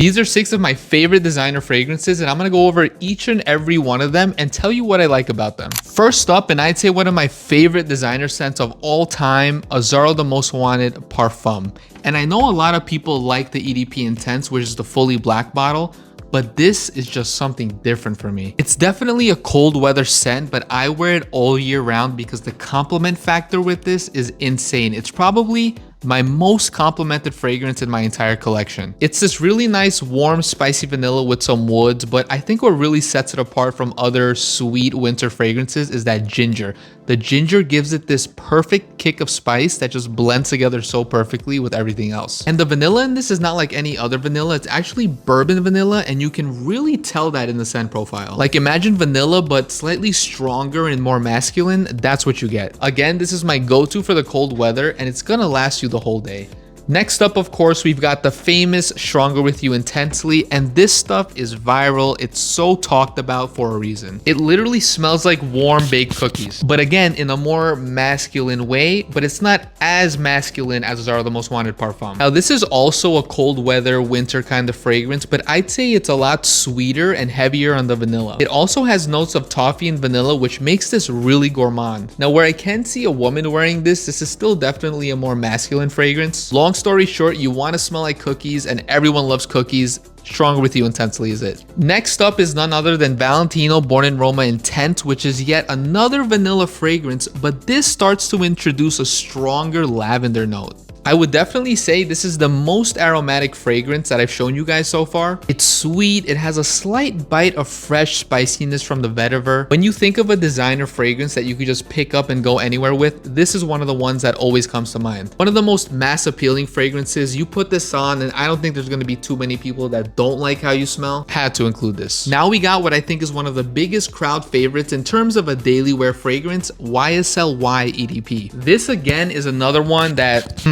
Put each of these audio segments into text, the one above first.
These are 6 of my favorite designer fragrances, and I'm gonna go over each and every one of them and tell you what I like about them. First up, and I'd say one of my favorite designer scents of all time, Azzaro The Most Wanted Parfum. And I know a lot of people like the EDP Intense, which is the fully black bottle, but this is just something different for me. It's definitely a cold weather scent, but I wear it all year round because the compliment factor with this is insane. It's probably my most complimented fragrance in my entire collection. It's this really nice, warm, spicy vanilla with some woods, but I think what really sets it apart from other sweet winter fragrances is that ginger. The ginger gives it this perfect kick of spice that just blends together so perfectly with everything else. And the vanilla in this is not like any other vanilla. It's actually bourbon vanilla, and you can really tell that in the scent profile. Like, imagine vanilla, but slightly stronger and more masculine. That's what you get. Again, this is my go-to for the cold weather, and it's gonna last you the whole day. Next up, of course, we've got the famous Stronger With You Intensely, and this stuff is viral. It's so talked about for a reason. It literally smells like warm baked cookies, but again, in a more masculine way, but it's not as masculine as Azzaro The Most Wanted Parfum. Now, this is also a cold weather winter kind of fragrance, but I'd say it's a lot sweeter and heavier on the vanilla. It also has notes of toffee and vanilla, which makes this really gourmand. Now, where I can see a woman wearing this is still definitely a more masculine fragrance. Long story short, you want to smell like cookies, and everyone loves cookies. Stronger With You Intensely is it. Next up is none other than Valentino Born in Roma Intense, which is yet another vanilla fragrance, but this starts to introduce a stronger lavender note. I would definitely say this is the most aromatic fragrance that I've shown you guys so far. It's sweet, it has a slight bite of fresh spiciness from the vetiver. When you think of a designer fragrance that you could just pick up and go anywhere with, this is one of the ones that always comes to mind. One of the most mass appealing fragrances. You put this on and I don't think there's going to be too many people that don't like how you smell. Had to include this. Now we got what I think is one of the biggest crowd favorites in terms of a daily wear fragrance, YSL Y EDP. This again is another one that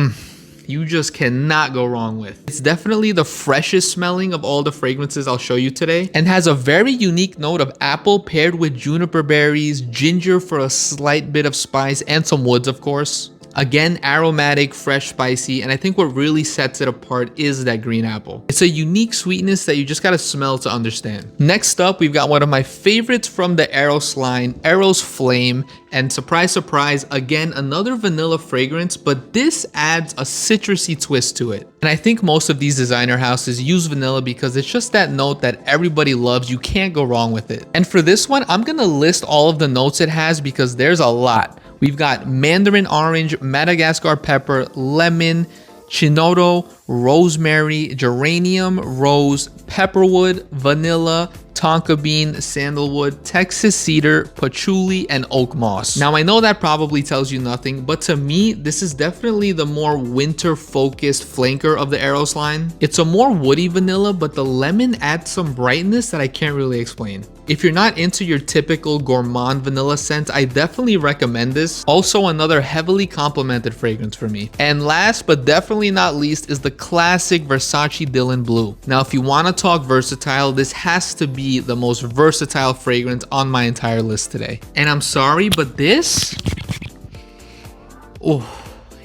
you just cannot go wrong with. It's definitely the freshest smelling of all the fragrances I'll show you today, and has a very unique note of apple paired with juniper berries, ginger for a slight bit of spice, and some woods, of course. Again, aromatic, fresh, spicy, and I think what really sets it apart is that green apple. It's a unique sweetness that you just gotta smell to understand. Next up, we've got one of my favorites from the Eros line, Eros Flame, and surprise, surprise, again, another vanilla fragrance, but this adds a citrusy twist to it. And I think most of these designer houses use vanilla because it's just that note that everybody loves. You can't go wrong with it. And for this one, I'm gonna list all of the notes it has because there's a lot. We've got mandarin orange, Madagascar pepper, lemon, chinoto, rosemary, geranium, rose, pepperwood, vanilla, tonka bean, sandalwood, Texas cedar, patchouli, and oak moss. Now, I know that probably tells you nothing, but to me, this is definitely the more winter-focused flanker of the Eros line. It's a more woody vanilla, but the lemon adds some brightness that I can't really explain. If you're not into your typical gourmand vanilla scent, I definitely recommend this. Also, another heavily complimented fragrance for me. And last but definitely not least is the classic Versace Dylan Blue. Now, if you want to talk versatile, this has to be the most versatile fragrance on my entire list today. And I'm sorry, but this,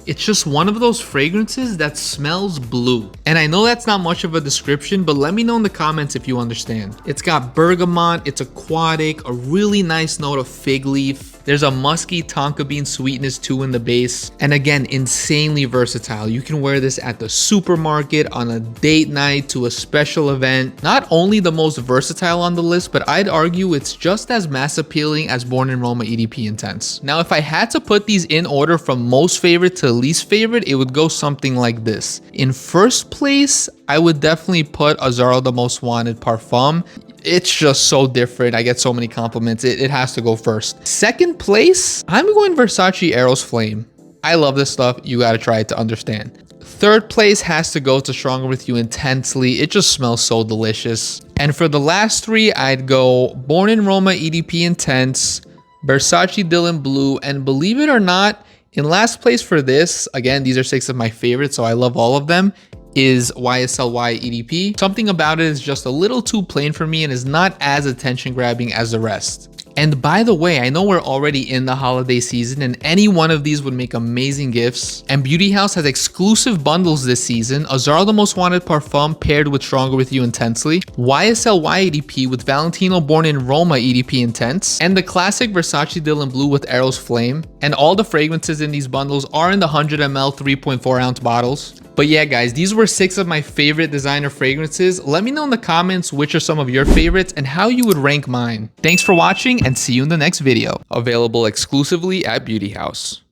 it's just one of those fragrances that smells blue. And I know that's not much of a description, but let me know in the comments if you understand. It's got bergamot, it's aquatic, a really nice note of fig leaf. There's a musky tonka bean sweetness too in the base. And again, insanely versatile. You can wear this at the supermarket, on a date night, to a special event. Not only the most versatile on the list, but I'd argue it's just as mass appealing as Born in Roma EDP Intense. Now, if I had to put these in order from most favorite to least favorite, it would go something like this. In first place, I would definitely put Azzaro The Most Wanted Parfum. It's just so different. I get so many compliments. It has to go first. Second place, I'm going Versace Eros Flame. I love this stuff. You got to try it to understand. Third place has to go to Stronger With You Intensely. It just smells so delicious. And for the last three, I'd go Born in Roma EDP Intense, Versace Dylan Blue, and believe it or not, in last place for this, again, these are 6 of my favorites, so I love all of them, is YSL Y EDP. Something about it is just a little too plain for me and is not as attention grabbing as the rest. And by the way, I know we're already in the holiday season and any one of these would make amazing gifts. And Beauty House has exclusive bundles this season. Azzaro the Most Wanted Parfum paired with Stronger With You Intensely, YSL EDP with Valentino Born in Roma EDP Intense, and the classic Versace Dylan Blue with Eros Flame. And all the fragrances in these bundles are in the 100 ml 3.4 ounce bottles. But yeah guys, these were 6 of my favorite designer fragrances. Let me know in the comments which are some of your favorites and how you would rank mine. Thanks for watching and see you in the next video. Available exclusively at Beauty House.